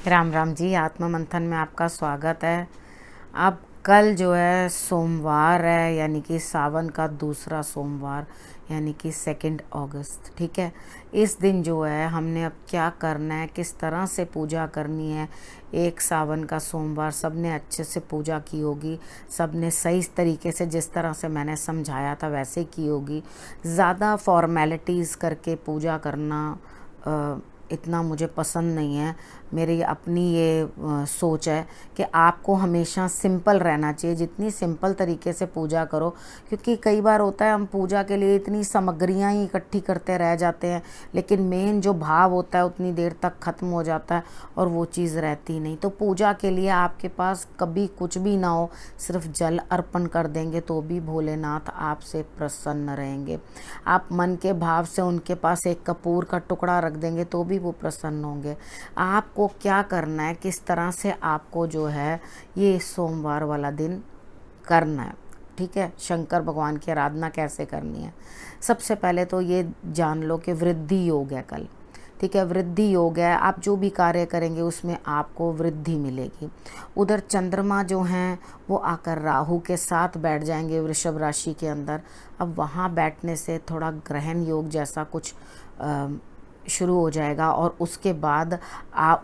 राम राम जी। आत्म मंथन में आपका स्वागत है। अब कल जो है सोमवार है, यानी कि सावन का दूसरा सोमवार, यानी कि 2 अगस्त। ठीक है, इस दिन जो है हमने अब क्या करना है, किस तरह से पूजा करनी है। एक सावन का सोमवार सबने अच्छे से पूजा की होगी, सबने सही तरीके से जिस तरह से मैंने समझाया था वैसे की होगी। ज़्यादा फॉर्मेलिटीज़ करके पूजा करना इतना मुझे पसंद नहीं है। मेरी अपनी ये सोच है कि आपको हमेशा सिंपल रहना चाहिए, जितनी सिंपल तरीके से पूजा करो। क्योंकि कई बार होता है हम पूजा के लिए इतनी सामग्रियाँ ही इकट्ठी करते रह जाते हैं, लेकिन मेन जो भाव होता है उतनी देर तक ख़त्म हो जाता है और वो चीज़ रहती नहीं। तो पूजा के लिए आपके पास कभी कुछ भी ना हो, सिर्फ जल अर्पण कर देंगे तो भी भोलेनाथ आपसे प्रसन्न रहेंगे। आप मन के भाव से उनके पास एक कपूर का टुकड़ा रख देंगे तो भी वो प्रसन्न होंगे। आपको क्या करना है, किस तरह से आपको जो है ये सोमवार वाला दिन करना है। ठीक है, शंकर भगवान की आराधना कैसे करनी है। सबसे पहले तो ये जान लो कि वृद्धि योग है कल। ठीक है, वृद्धि योग है। आप जो भी कार्य करेंगे उसमें आपको वृद्धि मिलेगी। उधर चंद्रमा जो हैं वो आकर राहु के साथ बैठ जाएंगे वृषभ राशि के अंदर। अब वहाँ बैठने से थोड़ा ग्रहण योग जैसा कुछ शुरू हो जाएगा और उसके बाद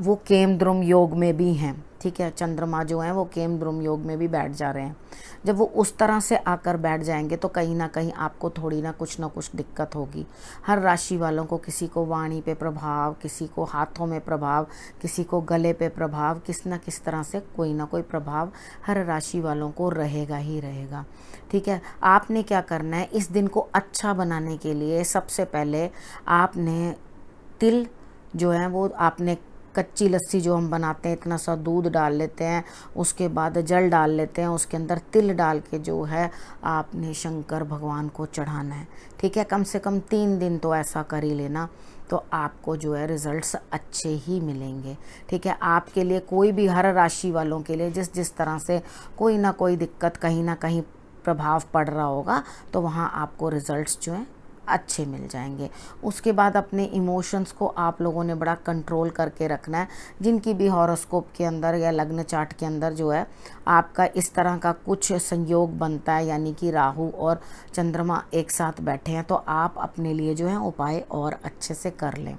वो केमद्रुम योग में भी हैं। ठीक है, चंद्रमा जो हैं वो केमद्रुम योग में भी बैठ जा रहे हैं। जब वो उस तरह से आकर बैठ जाएंगे तो कहीं ना कहीं आपको थोड़ी ना कुछ दिक्कत होगी। हर राशि वालों को, किसी को वाणी पे प्रभाव, किसी को हाथों में प्रभाव, किसी को गले पे प्रभाव, किस ना किस तरह से कोई ना कोई प्रभाव हर राशि वालों को रहेगा ही रहेगा। ठीक है, आपने क्या करना है इस दिन को अच्छा बनाने के लिए, सबसे पहले आपने तिल जो है वो आपने कच्ची लस्सी जो हम बनाते हैं, इतना सा दूध डाल लेते हैं, उसके बाद जल डाल लेते हैं, उसके अंदर तिल डाल के जो है आपने शंकर भगवान को चढ़ाना है। ठीक है, कम से कम 3 दिन तो ऐसा कर ही लेना, तो आपको जो है रिजल्ट्स अच्छे ही मिलेंगे। ठीक है, आपके लिए कोई भी, हर राशि वालों के लिए जिस जिस तरह से कोई ना कोई दिक्कत, कहीं ना कहीं प्रभाव पड़ रहा होगा, तो वहाँ आपको रिजल्ट्स जो हैं अच्छे मिल जाएंगे। उसके बाद अपने इमोशंस को आप लोगों ने बड़ा कंट्रोल करके रखना है। जिनकी भी हॉरोस्कोप के अंदर या लग्न चार्ट के अंदर जो है आपका इस तरह का कुछ संयोग बनता है, यानी कि राहु और चंद्रमा एक साथ बैठे हैं, तो आप अपने लिए जो है उपाय और अच्छे से कर लें।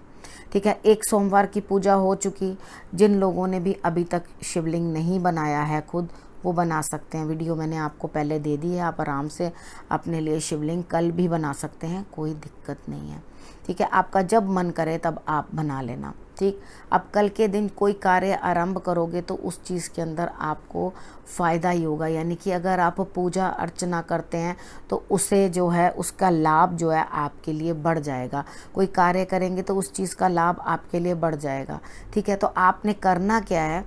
ठीक है, एक सोमवार की पूजा हो चुकी। जिन लोगों ने भी अभी तक शिवलिंग नहीं बनाया है खुद, वो बना सकते हैं। वीडियो मैंने आपको पहले दे दी है, आप आराम से अपने लिए शिवलिंग कल भी बना सकते हैं, कोई दिक्कत नहीं है। ठीक है, आपका जब मन करे तब आप बना लेना। ठीक, अब कल के दिन कोई कार्य आरंभ करोगे तो उस चीज़ के अंदर आपको फ़ायदा ही होगा। यानी कि अगर आप पूजा अर्चना करते हैं तो उसे जो है उसका लाभ जो है आपके लिए बढ़ जाएगा। कोई कार्य करेंगे तो उस चीज़ का लाभ आपके लिए बढ़ जाएगा। ठीक है, तो आपने करना क्या है,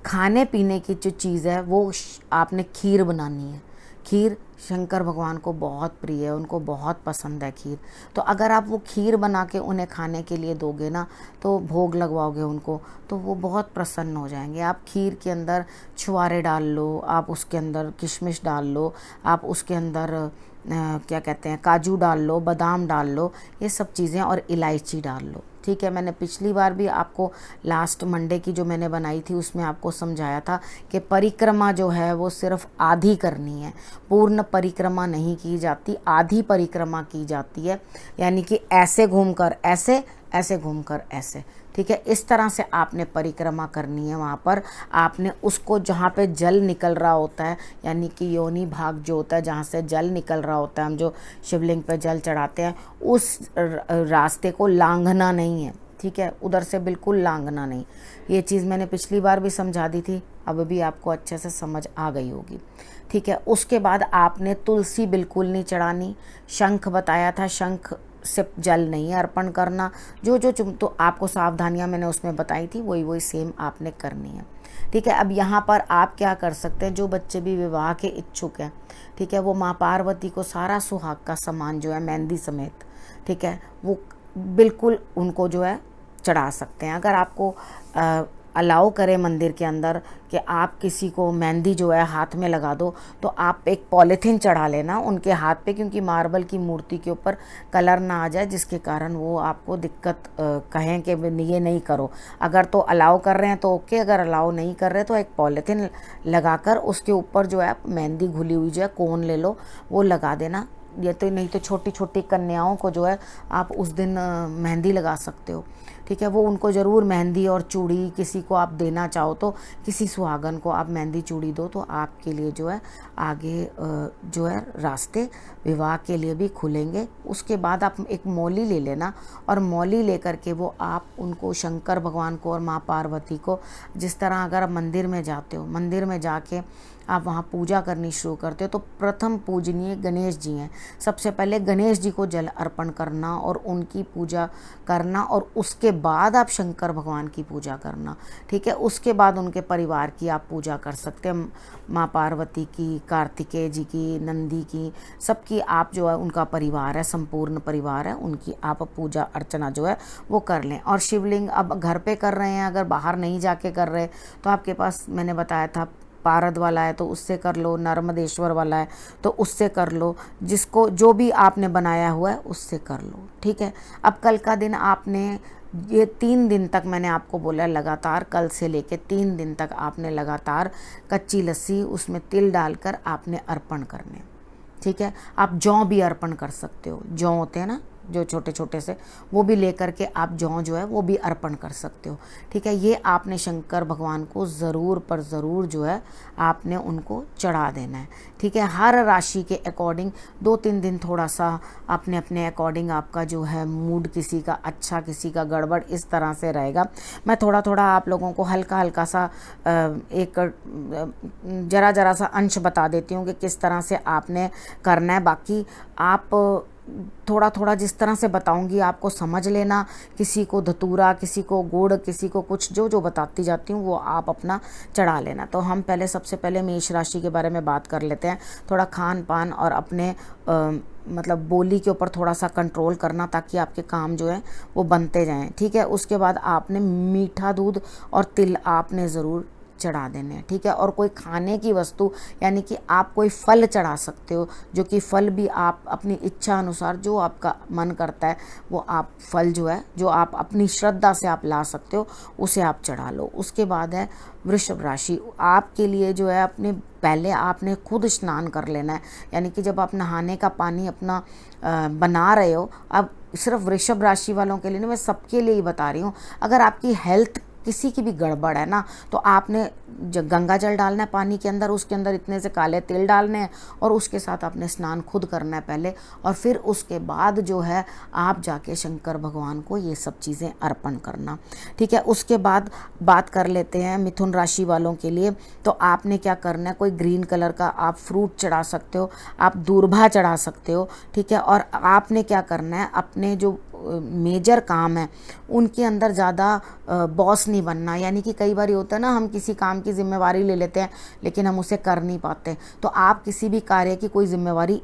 खाने पीने की जो चीज़ है वो आपने खीर बनानी है। खीर शंकर भगवान को बहुत प्रिय है, उनको बहुत पसंद है खीर। तो अगर आप वो खीर बना के उन्हें खाने के लिए दोगे ना, तो भोग लगवाओगे उनको, तो वो बहुत प्रसन्न हो जाएंगे। आप खीर के अंदर छुआरे डाल लो, आप उसके अंदर किशमिश डाल लो, आप उसके अंदर क्या कहते हैं काजू डाल लो, बादाम डाल लो, ये सब चीज़ें, और इलायची डाल लो। ठीक है, मैंने पिछली बार भी आपको लास्ट मंडे की जो मैंने बनाई थी उसमें आपको समझाया था कि परिक्रमा जो है वो सिर्फ आधी करनी है, पूर्ण परिक्रमा नहीं की जाती, आधी परिक्रमा की जाती है। यानी कि ऐसे घूमकर ऐसे, ऐसे घूमकर ऐसे। ठीक है, इस तरह से आपने परिक्रमा करनी है। वहाँ पर आपने उसको, जहाँ पे जल निकल रहा होता है, यानी कि योनि भाग जो होता है जहाँ से जल निकल रहा होता है, हम जो शिवलिंग पे जल चढ़ाते हैं, उस रास्ते को लांघना नहीं है। ठीक है, उधर से बिल्कुल लांघना नहीं। ये चीज़ मैंने पिछली बार भी समझा दी थी, अब भी आपको अच्छे से समझ आ गई होगी। ठीक है, उसके बाद आपने तुलसी बिल्कुल नहीं चढ़ानी। शंख बताया था, शंख से जल नहीं अर्पण करना। जो जो तो आपको सावधानियां मैंने उसमें बताई थी, वही वही सेम आपने करनी है। ठीक है, अब यहाँ पर आप क्या कर सकते हैं, जो बच्चे भी विवाह के इच्छुक हैं, ठीक है, वो माँ पार्वती को सारा सुहाग का सामान जो है मेहंदी समेत, ठीक है, वो बिल्कुल उनको जो है चढ़ा सकते हैं। अगर आपको अलाउ करें मंदिर के अंदर कि आप किसी को मेहंदी जो है हाथ में लगा दो, तो आप एक पॉलीथीन चढ़ा लेना उनके हाथ पे, क्योंकि मार्बल की मूर्ति के ऊपर कलर ना आ जाए जिसके कारण वो आपको दिक्कत कहें कि ये नहीं करो। अगर तो अलाउ कर रहे हैं तो ओके, अगर अलाउ नहीं कर रहे तो एक पॉलीथीन लगाकर उसके ऊपर जो है मेहंदी घुली हुई जो है कोन ले लो, वो लगा देना। या तो नहीं तो छोटी छोटी कन्याओं को जो है आप उस दिन मेहंदी लगा सकते हो, ठीक है। वो उनको ज़रूर मेहंदी और चूड़ी, किसी को आप देना चाहो तो किसी सुहागन को आप मेहंदी चूड़ी दो, तो आपके लिए जो है आगे जो है रास्ते विवाह के लिए भी खुलेंगे। उसके बाद आप एक मौली ले लेना, और मौली लेकर के वो आप उनको शंकर भगवान को और माँ पार्वती को, जिस तरह अगर आप मंदिर में जाते हो, मंदिर में जाके आप वहाँ पूजा करनी शुरू करते हो, तो प्रथम पूजनीय गणेश जी हैं। सबसे पहले गणेश जी को जल अर्पण करना और उनकी पूजा करना, और उसके बाद आप शंकर भगवान की पूजा करना, ठीक है। उसके बाद उनके परिवार की आप पूजा कर सकते हैं, माँ पार्वती की, कार्तिकेय जी की, नंदी की, सबकी आप जो है उनका परिवार है, संपूर्ण परिवार है, उनकी आप पूजा अर्चना जो है वो कर लें। और शिवलिंग अब घर पे कर रहे हैं, अगर बाहर नहीं जाके कर रहे तो आपके पास मैंने बताया था पारद वाला है तो उससे कर लो, नर्मदेश्वर वाला है तो उससे कर लो, जिसको जो भी आपने बनाया हुआ है उससे कर लो, ठीक है। अब कल का दिन आपने ये 3 दिन तक मैंने आपको बोला लगातार, कल से लेके 3 दिन तक आपने लगातार कच्ची लस्सी उसमें तिल डालकर आपने अर्पण करने, ठीक है। आप जौ भी अर्पण कर सकते हो, जौ होते हैं ना जो छोटे छोटे से, वो भी लेकर के आप जौ जो है वो भी अर्पण कर सकते हो, ठीक है। ये आपने शंकर भगवान को ज़रूर पर ज़रूर जो है आपने उनको चढ़ा देना है, ठीक है। हर राशि के अकॉर्डिंग 2-3 दिन थोड़ा सा अपने अपने अकॉर्डिंग आपका जो है मूड, किसी का अच्छा किसी का गड़बड़, इस तरह से रहेगा। मैं थोड़ा थोड़ा आप लोगों को हल्का हल्का सा एक ज़रा ज़रा सा अंश बता देती हूँ कि किस तरह से आपने करना है। बाकी आप थोड़ा थोड़ा जिस तरह से बताऊंगी आपको समझ लेना, किसी को धतूरा, किसी को गुड़, किसी को कुछ, जो जो बताती जाती हूँ वो आप अपना चढ़ा लेना। तो हम पहले सबसे पहले मेष राशि के बारे में बात कर लेते हैं। थोड़ा खान पान और अपने मतलब बोली के ऊपर थोड़ा सा कंट्रोल करना, ताकि आपके काम जो है वो बनते जाएं, ठीक है। उसके बाद आपने मीठा दूध और तिल आपने ज़रूर चढ़ा देने हैं, ठीक है। और कोई खाने की वस्तु, यानी कि आप कोई फल चढ़ा सकते हो, जो कि फल भी आप अपनी इच्छा अनुसार जो आपका मन करता है वो आप फल जो है, जो आप अपनी श्रद्धा से आप ला सकते हो, उसे आप चढ़ा लो। उसके बाद है वृषभ राशि। आपके लिए जो है अपने पहले आपने खुद स्नान कर लेना है, यानी कि जब आप नहाने का पानी अपना बना रहे हो, अब सिर्फ वृषभ राशि वालों के लिए नहीं, मैं सबके लिए ही बता रही हूँ। अगर आपकी हेल्थ किसी की भी गड़बड़ है ना, तो आपने गंगा जल डालना है पानी के अंदर, उसके अंदर इतने से काले तिल डालने हैं, और उसके साथ आपने स्नान खुद करना है पहले, और फिर उसके बाद जो है आप जाके शंकर भगवान को ये सब चीज़ें अर्पण करना, ठीक है। उसके बाद बात कर लेते हैं मिथुन राशि वालों के लिए। तो आपने क्या करना है, कोई ग्रीन कलर का आप फ्रूट चढ़ा सकते हो, आप दूर्वा चढ़ा सकते हो, ठीक है। और आपने क्या करना है, अपने जो मेजर काम है उनके अंदर ज़्यादा बॉस नहीं बनना। यानी कि कई बार होता है ना, हम किसी काम की जिम्मेवारी ले लेते हैं लेकिन हम उसे कर नहीं पाते। तो आप किसी भी कार्य की कोई जिम्मेवारी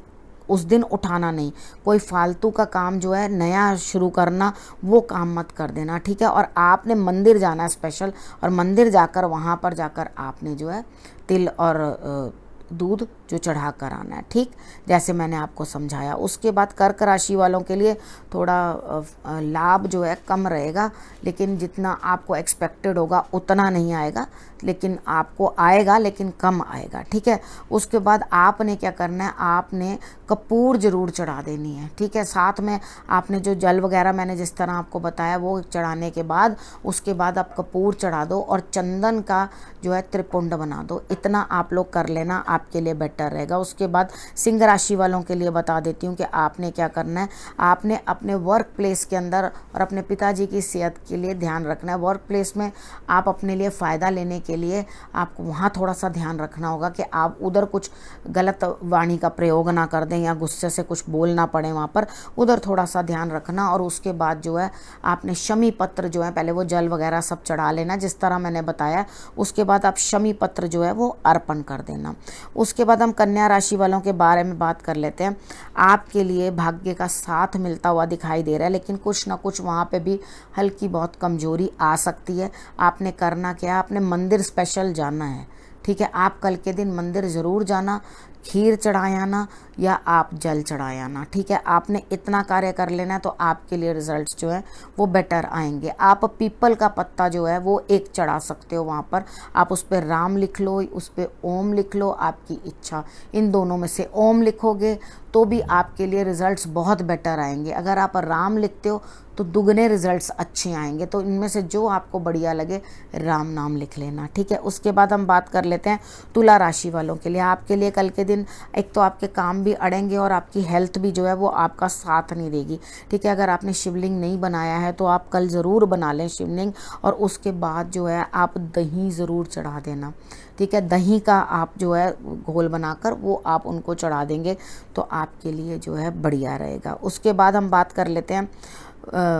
उस दिन उठाना नहीं, कोई फालतू का काम जो है नया शुरू करना, वो काम मत कर देना, ठीक है। और आपने मंदिर जाना है स्पेशल, और मंदिर जाकर वहाँ पर जाकर आपने जो है तिल और दूध जो चढ़ा कर आना है, ठीक, जैसे मैंने आपको समझाया। उसके बाद कर्क राशि वालों के लिए थोड़ा लाभ जो है कम रहेगा, लेकिन जितना आपको एक्सपेक्टेड होगा उतना नहीं आएगा, लेकिन आपको आएगा लेकिन कम आएगा, ठीक है। उसके बाद आपने क्या करना है, आपने कपूर ज़रूर चढ़ा देनी है, ठीक है। साथ में आपने जो जल वगैरह मैंने जिस तरह आपको बताया वो चढ़ाने के बाद उसके बाद आप कपूर चढ़ा दो और चंदन का जो है त्रिपुंड बना दो। इतना आप लोग कर लेना, आपके लिए बेटर रहेगा। उसके बाद सिंह राशि वालों के लिए बता देती हूँ कि आपने क्या करना है, आपने अपने वर्क प्लेस के अंदर और अपने पिताजी की सेहत के लिए ध्यान रखना है। वर्क प्लेस में आप अपने लिए फ़ायदा लेने के लिए आपको वहाँ थोड़ा सा ध्यान रखना होगा कि आप उधर कुछ गलत वाणी का प्रयोग ना कर दें या गुस्से से कुछ बोलना पड़े, वहाँ पर उधर थोड़ा सा ध्यान रखना। और उसके बाद जो है आपने शमी पत्र जो है, पहले वो जल वगैरह सब चढ़ा लेना जिस तरह मैंने बताया, उसके बाद आप शमी पत्र जो है वो अर्पण कर देना। उसके बाद हम हम कन्या राशि वालों के बारे में बात कर लेते हैं। आपके लिए भाग्य का साथ मिलता हुआ दिखाई दे रहा है, लेकिन कुछ ना कुछ वहाँ पे भी हल्की बहुत कमजोरी आ सकती है। आपने करना क्या है, आपने मंदिर स्पेशल जाना है, ठीक है। आप कल के दिन मंदिर ज़रूर जाना, खीर चढ़ाए आना या आप जल चढ़ाए आना, ठीक है। आपने इतना कार्य कर लेना है तो आपके लिए रिजल्ट्स जो है वो बेटर आएंगे। आप पीपल का पत्ता जो है वो एक चढ़ा सकते हो, वहाँ पर आप उस पर राम लिख लो, उस पर ओम लिख लो, आपकी इच्छा। इन दोनों में से ओम लिखोगे तो भी आपके लिए रिजल्ट्स बहुत बेटर आएंगे। अगर आप राम लिखते हो तो दुगने रिजल्ट्स अच्छे आएंगे। तो इनमें से जो आपको बढ़िया लगे राम नाम लिख लेना, ठीक है। उसके बाद हम बात कर लेते हैं तुला राशि वालों के लिए। आपके लिए कल के दिन एक तो आपके काम भी अड़ेंगे और आपकी हेल्थ भी जो है वो आपका साथ नहीं देगी, ठीक है। अगर आपने शिवलिंग नहीं बनाया है तो आप कल ज़रूर बना लें शिवलिंग, और उसके बाद जो है आप दही ज़रूर चढ़ा देना, ठीक है। दही का आप जो है घोल बनाकर वो आप उनको चढ़ा देंगे तो आपके लिए जो है बढ़िया रहेगा। उसके बाद हम बात कर लेते हैं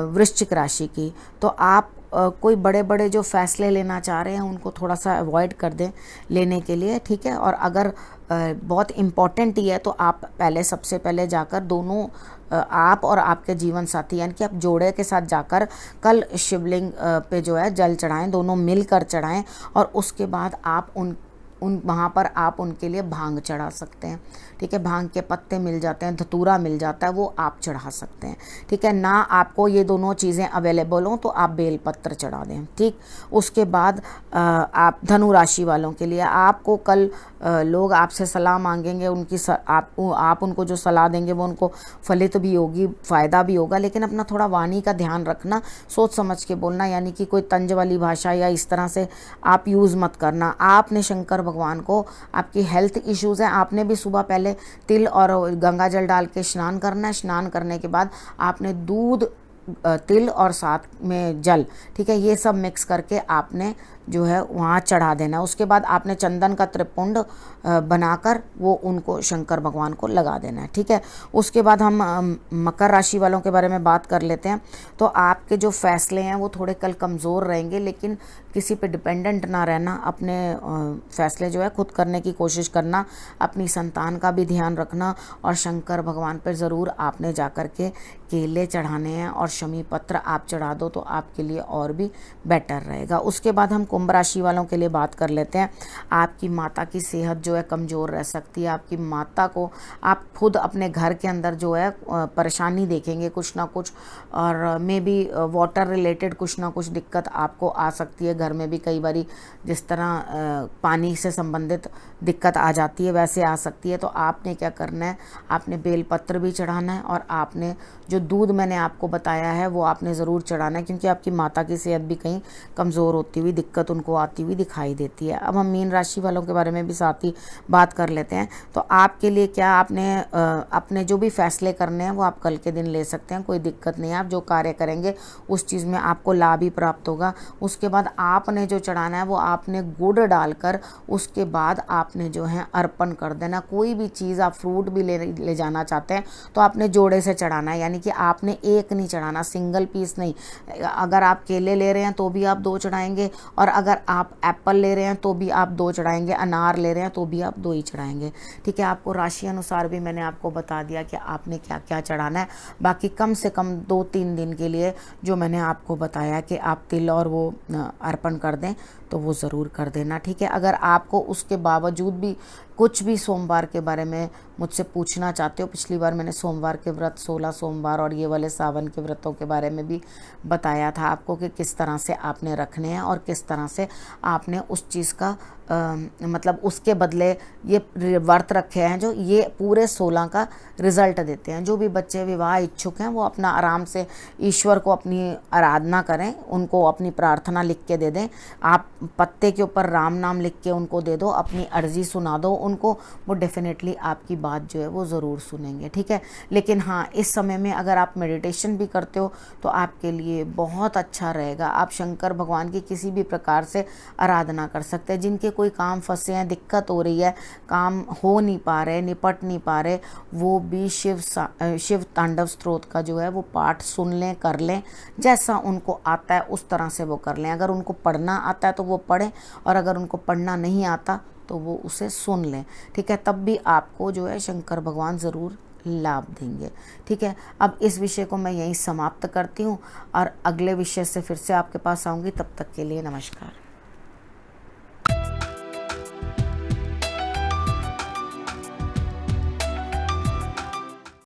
वृश्चिक राशि की। तो आप कोई बड़े बड़े जो फैसले लेना चाह रहे हैं उनको थोड़ा सा अवॉइड कर दें लेने के लिए, ठीक है। और अगर बहुत इम्पॉर्टेंट ही है तो आप पहले सबसे पहले जाकर दोनों आप और आपके जीवन साथी यानी कि आप जोड़े के साथ जाकर कल शिवलिंग पे जो है जल चढ़ाएं, दोनों मिलकर चढ़ाएं। और उसके बाद आप उन वहाँ पर आप उनके लिए भांग चढ़ा सकते हैं, ठीक है। भांग के पत्ते मिल जाते हैं, धतूरा मिल जाता है, वो आप चढ़ा सकते हैं, ठीक है। ना आपको ये दोनों चीज़ें अवेलेबल हों तो आप बेलपत्र चढ़ा दें, ठीक। उसके बाद आप धनु राशि वालों के लिए आपको कल लोग आपसे सलाह मांगेंगे, उनकी आप उनको जो सलाह देंगे वो उनको फलित भी होगी, फ़ायदा भी होगा। लेकिन अपना थोड़ा वाणी का ध्यान रखना, सोच समझ के बोलना, यानी कि कोई तंज वाली भाषा या इस तरह से आप यूज़ मत करना। आपने शंकर भगवान को, आपकी हेल्थ इश्यूज़ हैं, आपने भी सुबह पहले तिल और गंगा जल डाल के स्नान करना है। स्नान करने के बाद आपने दूध, तिल और साथ में जल, ठीक है, ये सब मिक्स करके आपने जो है वहाँ चढ़ा देना। उसके बाद आपने चंदन का त्रिपुंड बनाकर वो उनको शंकर भगवान को लगा देना है, ठीक है। उसके बाद हम मकर राशि वालों के बारे में बात कर लेते हैं। तो आपके जो फैसले हैं वो थोड़े कल कमज़ोर रहेंगे, लेकिन किसी पे डिपेंडेंट ना रहना, अपने फैसले जो है खुद करने की कोशिश करना, अपनी संतान का भी ध्यान रखना। और शंकर भगवान पर ज़रूर आपने जाकर के केले चढ़ाने हैं और शमी पत्र आप चढ़ा दो तो आपके लिए और भी बेटर रहेगा। उसके बाद हम कुंभ राशि वालों के लिए बात कर लेते हैं। आपकी माता की सेहत जो है कमज़ोर रह सकती है। आपकी माता को आप खुद अपने घर के अंदर जो है परेशानी देखेंगे कुछ ना कुछ, और मे बी वाटर रिलेटेड कुछ ना कुछ दिक्कत आपको आ सकती है। घर में भी कई बारी जिस तरह पानी से संबंधित दिक्कत आ जाती है वैसे आ सकती है। तो आपने क्या करना है, आपने बेलपत्र भी चढ़ाना है और आपने जो दूध मैंने आपको बताया है वो आपने ज़रूर चढ़ाना है, क्योंकि आपकी माता की सेहत भी कहीं कमज़ोर होती हुई दिक्कत उनको आती हुई दिखाई देती है। अब हम मीन राशि वालों के बारे में भी साथ ही बात कर लेते हैं। तो आपके लिए क्या, आपने अपने जो भी फैसले करने हैं वो आप कल के दिन ले सकते हैं, कोई दिक्कत नहीं है। आप जो कार्य करेंगे उस चीज़ में आपको लाभ ही प्राप्त होगा। उसके बाद आपने जो चढ़ाना है वो आपने गुड़ डालकर उसके बाद आपने जो है अर्पण कर देना। कोई भी चीज़, आप फ्रूट भी ले जाना चाहते हैं तो आपने जोड़े से चढ़ाना है, यानी कि आपने एक नहीं चढ़ाना, सिंगल पीस नहीं। अगर आप केले ले रहे हैं तो भी आप 2 चढ़ाएंगे, और अगर आप एप्पल ले रहे हैं तो भी आप 2 चढ़ाएंगे, अनार ले रहे हैं तो भी आप 2 ही चढ़ाएंगे, ठीक है। आपको राशि अनुसार भी मैंने आपको बता दिया कि आपने क्या क्या चढ़ाना है। बाकी कम से कम 2-3 दिन के लिए जो मैंने आपको बताया कि आप तिल और वो अर्पण कर दें तो वो ज़रूर कर देना, ठीक है। अगर आपको उसके बावजूद भी कुछ भी सोमवार के बारे में मुझसे पूछना चाहते हो, पिछली बार मैंने सोमवार के व्रत 16 सोमवार और ये वाले सावन के व्रतों के बारे में भी बताया था आपको कि किस तरह से आपने रखने हैं और किस तरह से आपने उस चीज़ का मतलब उसके बदले ये व्रत रखे हैं जो ये पूरे 16 का रिज़ल्ट देते हैं। जो भी बच्चे विवाह इच्छुक हैं वो अपना आराम से ईश्वर को अपनी आराधना करें, उनको अपनी प्रार्थना लिख के दे दें। आप पत्ते के ऊपर राम नाम लिख के उनको दे दो, अपनी अर्जी सुना दो उनको, वो डेफिनेटली आपकी बात जो है वो ज़रूर सुनेंगे, ठीक है। लेकिन हाँ, इस समय में अगर आप मेडिटेशन भी करते हो तो आपके लिए बहुत अच्छा रहेगा। आप शंकर भगवान की किसी भी प्रकार से आराधना कर सकते हैं। जिनके कोई काम फंसे हैं, दिक्कत हो रही है, काम हो नहीं पा रहे, निपट नहीं पा रहे, वो भी शिव तांडव स्तोत्र का जो है वो पाठ सुन लें, कर लें। जैसा उनको आता है उस तरह से वो कर लें। अगर उनको पढ़ना आता है तो वो पढ़ें, और अगर उनको पढ़ना नहीं आता तो वो उसे सुन लें, ठीक है। तब भी आपको जो है शंकर भगवान ज़रूर लाभ देंगे, ठीक है। अब इस विषय को मैं यहीं समाप्त करती हूँ और अगले विषय से फिर से आपके पास आऊँगी। तब तक के लिए नमस्कार।